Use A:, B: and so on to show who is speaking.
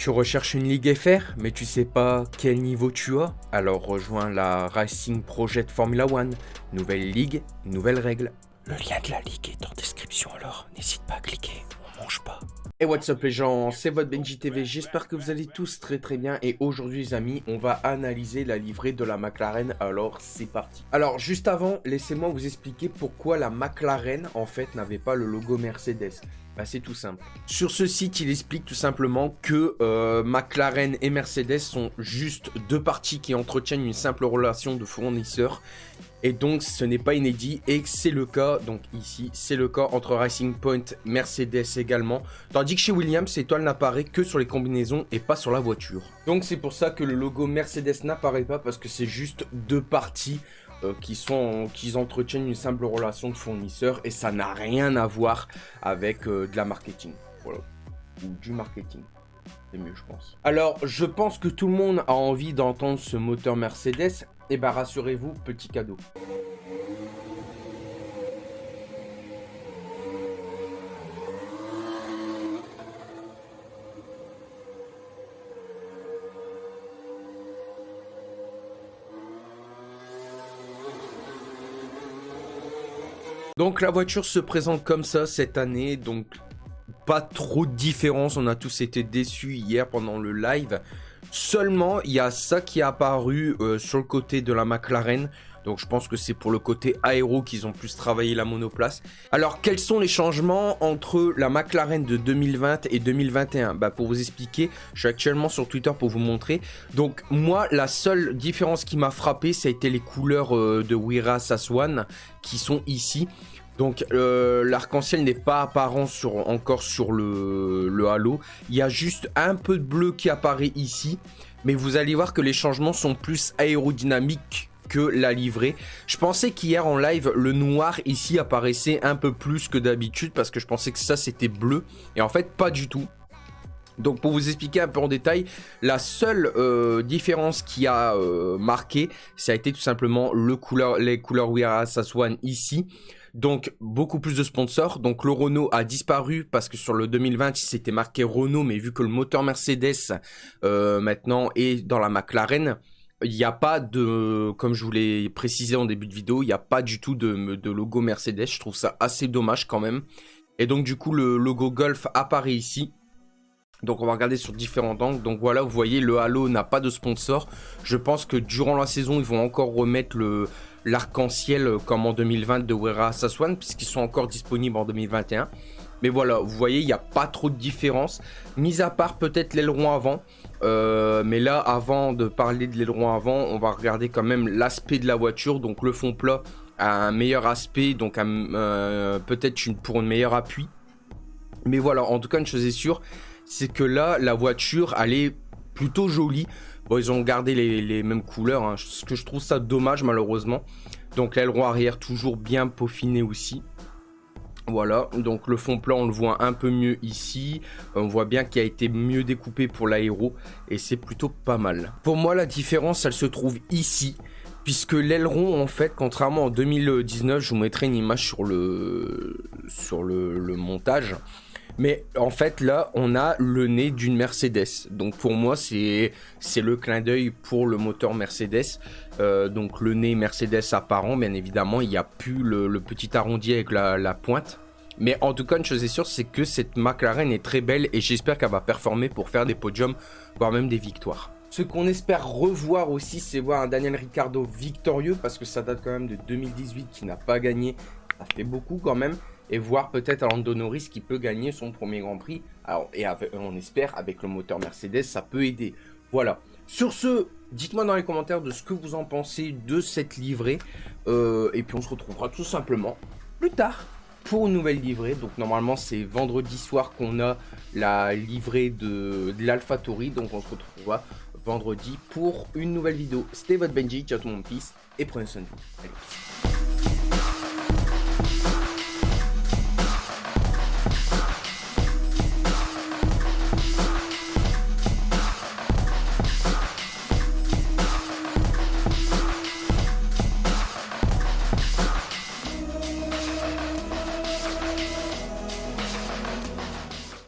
A: Tu recherches une ligue FR, mais tu sais pas quel niveau tu as? Alors rejoins la Racing Project Formula One. Nouvelle ligue, nouvelles règles. Le lien de la ligue est en description, alors n'hésite pas à cliquer, on mange pas. Et what's up les gens, c'est votre Benji TV, j'espère que vous allez tous très bien. Et aujourd'hui les amis, on va analyser la livrée de la McLaren, alors c'est parti. Alors juste avant, laissez-moi vous expliquer pourquoi la McLaren en fait n'avait pas le logo Mercedes. Bah, c'est tout simple. Sur ce site, il explique tout simplement que McLaren et Mercedes sont juste deux parties qui entretiennent une simple relation de fournisseur. Et donc, ce n'est pas inédit et c'est le cas, donc ici, c'est le cas entre Racing Point, Mercedes également. Tandis que chez Williams, cette étoile n'apparaît que sur les combinaisons et pas sur la voiture. Donc, c'est pour ça que le logo Mercedes n'apparaît pas parce que c'est juste deux parties qui entretiennent une simple relation de fournisseur et ça n'a rien à voir avec de la marketing, voilà, ou du marketing, c'est mieux je pense. Alors je pense que tout le monde a envie d'entendre ce moteur Mercedes, et bah rassurez-vous, petit cadeau. Donc la voiture se présente comme ça cette année, donc pas trop de différence, on a tous été déçus hier pendant le live. Seulement il y a ça qui est apparu sur le côté de la McLaren, donc je pense que c'est pour le côté aéro qu'ils ont plus travaillé la monoplace. Alors quels sont les changements entre la McLaren de 2020 et 2021? Bah, pour vous expliquer, je suis actuellement sur Twitter pour vous montrer. Donc moi la seule différence qui m'a frappé, ça a été les couleurs de Wira Saswan qui sont ici. Donc l'arc-en-ciel n'est pas apparent encore sur le halo. Il y a juste un peu de bleu qui apparaît ici. Mais vous allez voir que les changements sont plus aérodynamiques que la livrée. Je pensais qu'hier en live, le noir ici apparaissait un peu plus que d'habitude. Parce que je pensais que ça c'était bleu. Et en fait pas du tout. Donc pour vous expliquer un peu en détail, la seule différence qui a marqué, ça a été tout simplement les couleurs Wira Saswan ici. Donc beaucoup plus de sponsors, donc le Renault a disparu parce que sur le 2020 il s'était marqué Renault, mais vu que le moteur Mercedes maintenant est dans la McLaren, il n'y a pas de, comme je vous l'ai précisé en début de vidéo, il n'y a pas du tout de logo Mercedes, je trouve ça assez dommage quand même. Et donc du coup le logo Golf apparaît ici. Donc on va regarder sur différents angles. Donc voilà, vous voyez, le halo n'a pas de sponsor. Je pense que durant la saison, ils vont encore remettre l'arc-en-ciel comme en 2020 de Wira Saswan, puisqu'ils sont encore disponibles en 2021. Mais voilà, vous voyez, il n'y a pas trop de différence. Mis à part peut-être l'aileron avant. Mais là, avant de parler de l'aileron avant, on va regarder quand même l'aspect de la voiture. Donc le fond plat a un meilleur aspect, donc peut-être pour un meilleur appui. Mais voilà, en tout cas, une chose est sûre, c'est que là, la voiture, elle est plutôt jolie. Bon, ils ont gardé les mêmes couleurs, hein, ce que je trouve ça dommage, malheureusement. Donc, l'aileron arrière, toujours bien peaufiné aussi. Voilà, donc le fond plat, on le voit un peu mieux ici. On voit bien qu'il a été mieux découpé pour l'aéro. Et c'est plutôt pas mal. Pour moi, la différence, elle se trouve ici. Puisque l'aileron, en fait, contrairement en 2019, je vous mettrai une image sur le montage. Mais en fait là on a le nez d'une Mercedes, donc pour moi c'est le clin d'œil pour le moteur Mercedes. Donc le nez Mercedes apparent, bien évidemment il n'y a plus le petit arrondi avec la pointe. Mais en tout cas une chose est sûre, c'est que cette McLaren est très belle et j'espère qu'elle va performer pour faire des podiums, voire même des victoires. Ce qu'on espère revoir aussi, c'est voir un Daniel Ricciardo victorieux, parce que ça date quand même de 2018 qui n'a pas gagné, ça fait beaucoup quand même. Et voir peut-être Lando Norris qui peut gagner son premier Grand Prix. Alors, et on espère avec le moteur Mercedes, ça peut aider. Voilà. Sur ce, dites-moi dans les commentaires de ce que vous en pensez de cette livrée. Et puis on se retrouvera tout simplement plus tard pour une nouvelle livrée. Donc normalement c'est vendredi soir qu'on a la livrée de l'AlphaTauri. Donc on se retrouvera vendredi pour une nouvelle vidéo. C'était votre Benji, ciao tout le monde, peace et prenez soin de vous. Allez.